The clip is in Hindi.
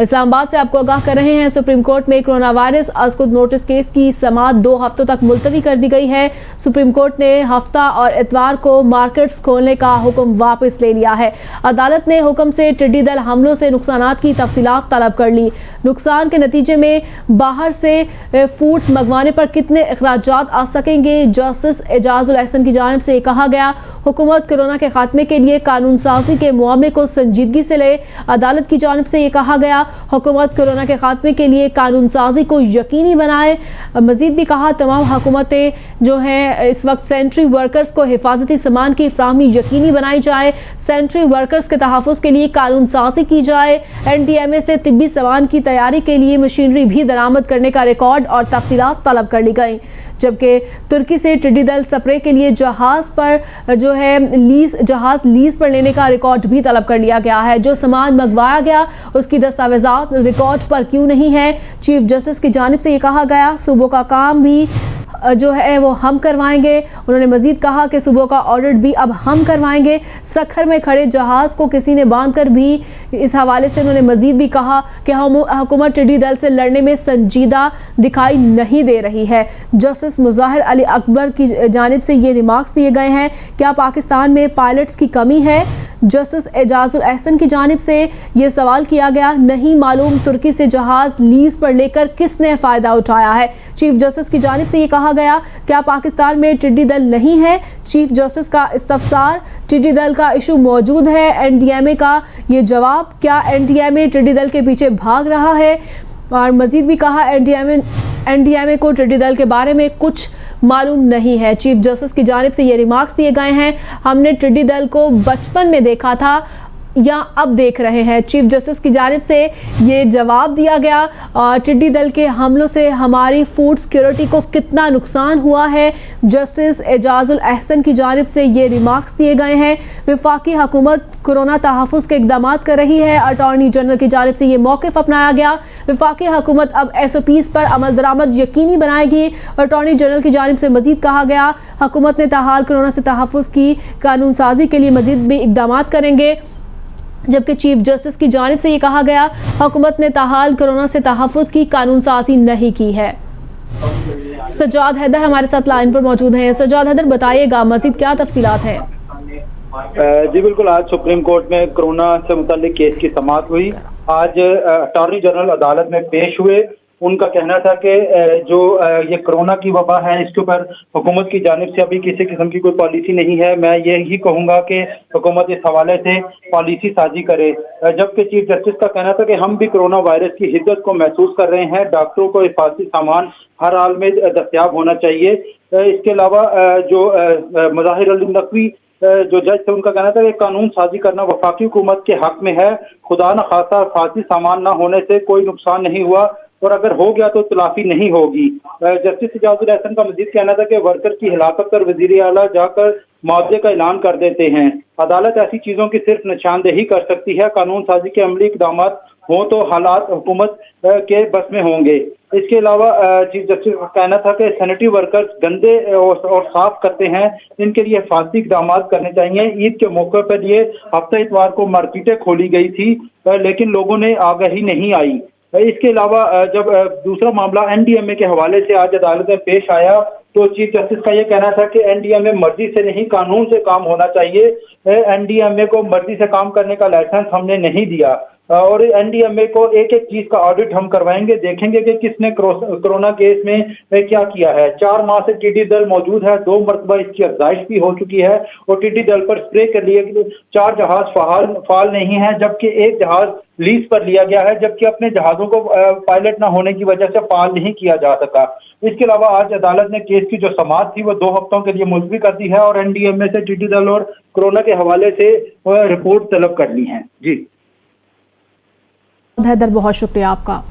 इस्लामाबाद से आपको आगाह कर रहे हैं, सुप्रीम कोर्ट में कोरोना वायरस अस्कुद नोटिस केस की समाअत 2 हफ्तों तक मुलतवी कर दी गई है। सुप्रीम कोर्ट ने हफ्ता और इतवार को मार्केट्स खोलने का हुक्म वापस ले लिया है। अदालत ने हुक्म से टिड्डी दल हमलों से नुकसानात की तफसीलात तलब कर ली। नुकसान के नतीजे में बाहर से फूड्स मंगवाने पर कितने अखराजात आ सकेंगे, जस्टिस एजाजुल एहसन की जानिब से कहा गया। हुकूमत कोरोना के खात्मे के लिए कानून साजी के मामले को संजीदगी से ले। अदालत की जानिब से ये कहा गया, हुकूमत कोरोना के खात्मे के लिए कानून साजी को यकीनी बनाए। मजीद भी कहा, तमाम हुकूमतें जो हैं इस वक्त सेंट्री वर्कर्स को हिफाजती सामान की फ्राहमी यकीनी बनाई जाए। सेंट्री वर्कर्स के तहफ़्फ़ुज़ के लिए कानून साजी की जाए। NDMA से तिब्बी सामान की तैयारी के लिए मशीनरी भी दरामद करने का रिकॉर्ड और तफसीलात तलब कर ली गई। जबकि तुर्की से टिड्डी दल स्प्रे के लिए जहाज पर जो है जहाज लीज पर लेने का रिकॉर्ड भी तलब कर लिया गया है। जो सामान मंगवाया गया उसकी दस्तावेजात रिकॉर्ड पर क्यों नहीं है। चीफ जस्टिस की जानिब से ये कहा गया, सूबों का काम भी जो है वो हम करवाएंगे। उन्होंने मजीद कहा कि सूबों का ऑडिट भी अब हम करवाएंगे। सखर में खड़े जहाज को किसी ने बांध कर भी, इस हवाले से उन्होंने मजीद भी कहा कि हुकूमत टिड्डी दल से लड़ने में संजीदा दिखाई नहीं दे रही है। जस्टिस मुज़ाहिर अली अकबर की जानिब से ये रिमार्क्स दिए गए हैं, क्या पाकिस्तान में पायलट्स की कमी है। जस्टिस एजाजुल एहसन की जानिब से ये सवाल किया गया, नहीं मालूम तुर्की से जहाज लीज पर लेकर किसने फ़ायदा उठाया है। चीफ जस्टिस की जानिब से ये कहा गया, क्या पाकिस्तान में टिड्डी दल नहीं है। चीफ जस्टिस का इस्तफसार, टिड्डी दल का इशू मौजूद है। NDMA का ये जवाब, क्या NDMA टिड्डी दल के पीछे भाग रहा है। और मजीद भी कहा, NDMA को टिड्डी दल के बारे में कुछ मालूम नहीं है। चीफ जस्टिस की जानिब से ये रिमार्क्स दिए गए हैं, हमने टिड्डी दल को बचपन में देखा था या अब देख रहे हैं। चीफ जस्टिस की जानिब से ये जवाब दिया गया, टिड्डी दल के हमलों से हमारी फूड सिक्योरिटी को कितना नुकसान हुआ है। जस्टिस एजाजुल एहसन की जानिब से ये रिमार्क्स दिए गए हैं। वफाकी हुकूमत कोरोना तहफ़्फ़ुज़ के इक़दाम कर रही है। अटॉर्नी जनरल की जानिब से ये मौक़िफ़ अपनाया गया, वफाकी हुकूमत अब SOPs पर अमल दरामद यकीनी बनाएगी। अटॉर्नी जनरल की जानिब से मजीद कहा गया, हुकूमत ने ताहाल कोरोना से तहफ़्फ़ुज़ की कानून साजी के लिए मजीद भी इक़दाम करेंगे। जबकि चीफ जस्टिस की जानिब से ये कहा गया, हुकूमत ने ताहाल कोरोना से तहफ़्फ़ुज़ की कानून साजी नहीं की है। सजाद हैदर हमारे साथ लाइन पर मौजूद हैं। सजाद हैदर, बताइएगा मज़ीद क्या तफसीलात हैं। जी बिल्कुल, आज सुप्रीम कोर्ट में कोरोना से मुताल्लिक केस की समाअत हुई। आज अटॉर्नी जनरल अदालत में पेश हुए। उनका कहना था कि जो ये कोरोना की वबा है, इसके ऊपर हुकूमत की जानिब से अभी किसी किस्म की कोई पॉलिसी नहीं है। मैं यही कहूँगा कि हुकूमत इस हवाले से पॉलिसी साजी करे। जबकि चीफ जस्टिस का कहना था कि हम भी कोरोना वायरस की हिद्दत को महसूस कर रहे हैं, डॉक्टरों को हिफाजती सामान हर हाल में दस्तियाब होना चाहिए। इसके अलावा जो मुज़ाहिर अली नकवी जो जज थे, उनका कहना था कि कानून साजी करना वफाकी हुकूमत के हक में है। खुदा न खासा हिफाजती सामान न होने से कोई नुकसान नहीं हुआ और अगर हो गया तो तलाफी नहीं होगी। जस्टिस एजाजुल एहसन का मजीद कहना था कि वर्कर की हिलाकत पर वजीर आला जाकर मुआवजे का ऐलान कर देते हैं। अदालत ऐसी चीजों की सिर्फ निशानदेही कर सकती है। कानून साजी के अमली इक़दाम हों तो हालात हुकूमत के बस में होंगे। इसके अलावा चीफ जस्टिस का कहना था कि सैनिटरी वर्कर्स गंदे और साफ करते हैं, इनके लिए हिफाजती इक़दाम करने चाहिए। ईद के मौके पर ये हफ्ता इतवार को मार्केटें खोली गई थी, लेकिन लोगों ने आगाही नहीं आई। इसके अलावा जब दूसरा मामला NDMA के हवाले से आज अदालत में पेश आया तो चीफ जस्टिस का ये कहना था कि NDMA मर्जी से नहीं, कानून से काम होना चाहिए। NDMA को मर्जी से काम करने का लाइसेंस हमने नहीं दिया और NDMA को एक एक चीज का ऑडिट हम करवाएंगे, देखेंगे कि किसने कोरोना केस में क्या किया है। 4 माह से टिड्डी दल मौजूद है, 2 मरतबा इसकी अफजाइश भी हो चुकी है और टिड्डी दल पर स्प्रे कर लिए 4 जहाज फाल नहीं है, जबकि 1 जहाज लीज पर लिया गया है, जबकि अपने जहाजों को पायलट न होने की वजह से फाल नहीं किया जा सका। इसके अलावा आज अदालत ने केस की जो समाअत थी वो 2 हफ्तों के लिए मुलतवी कर दी है और NDMA से टिड्डी दल और कोरोना के हवाले से रिपोर्ट तलब करनी है। जी हैदर, बहुत शुक्रिया आपका।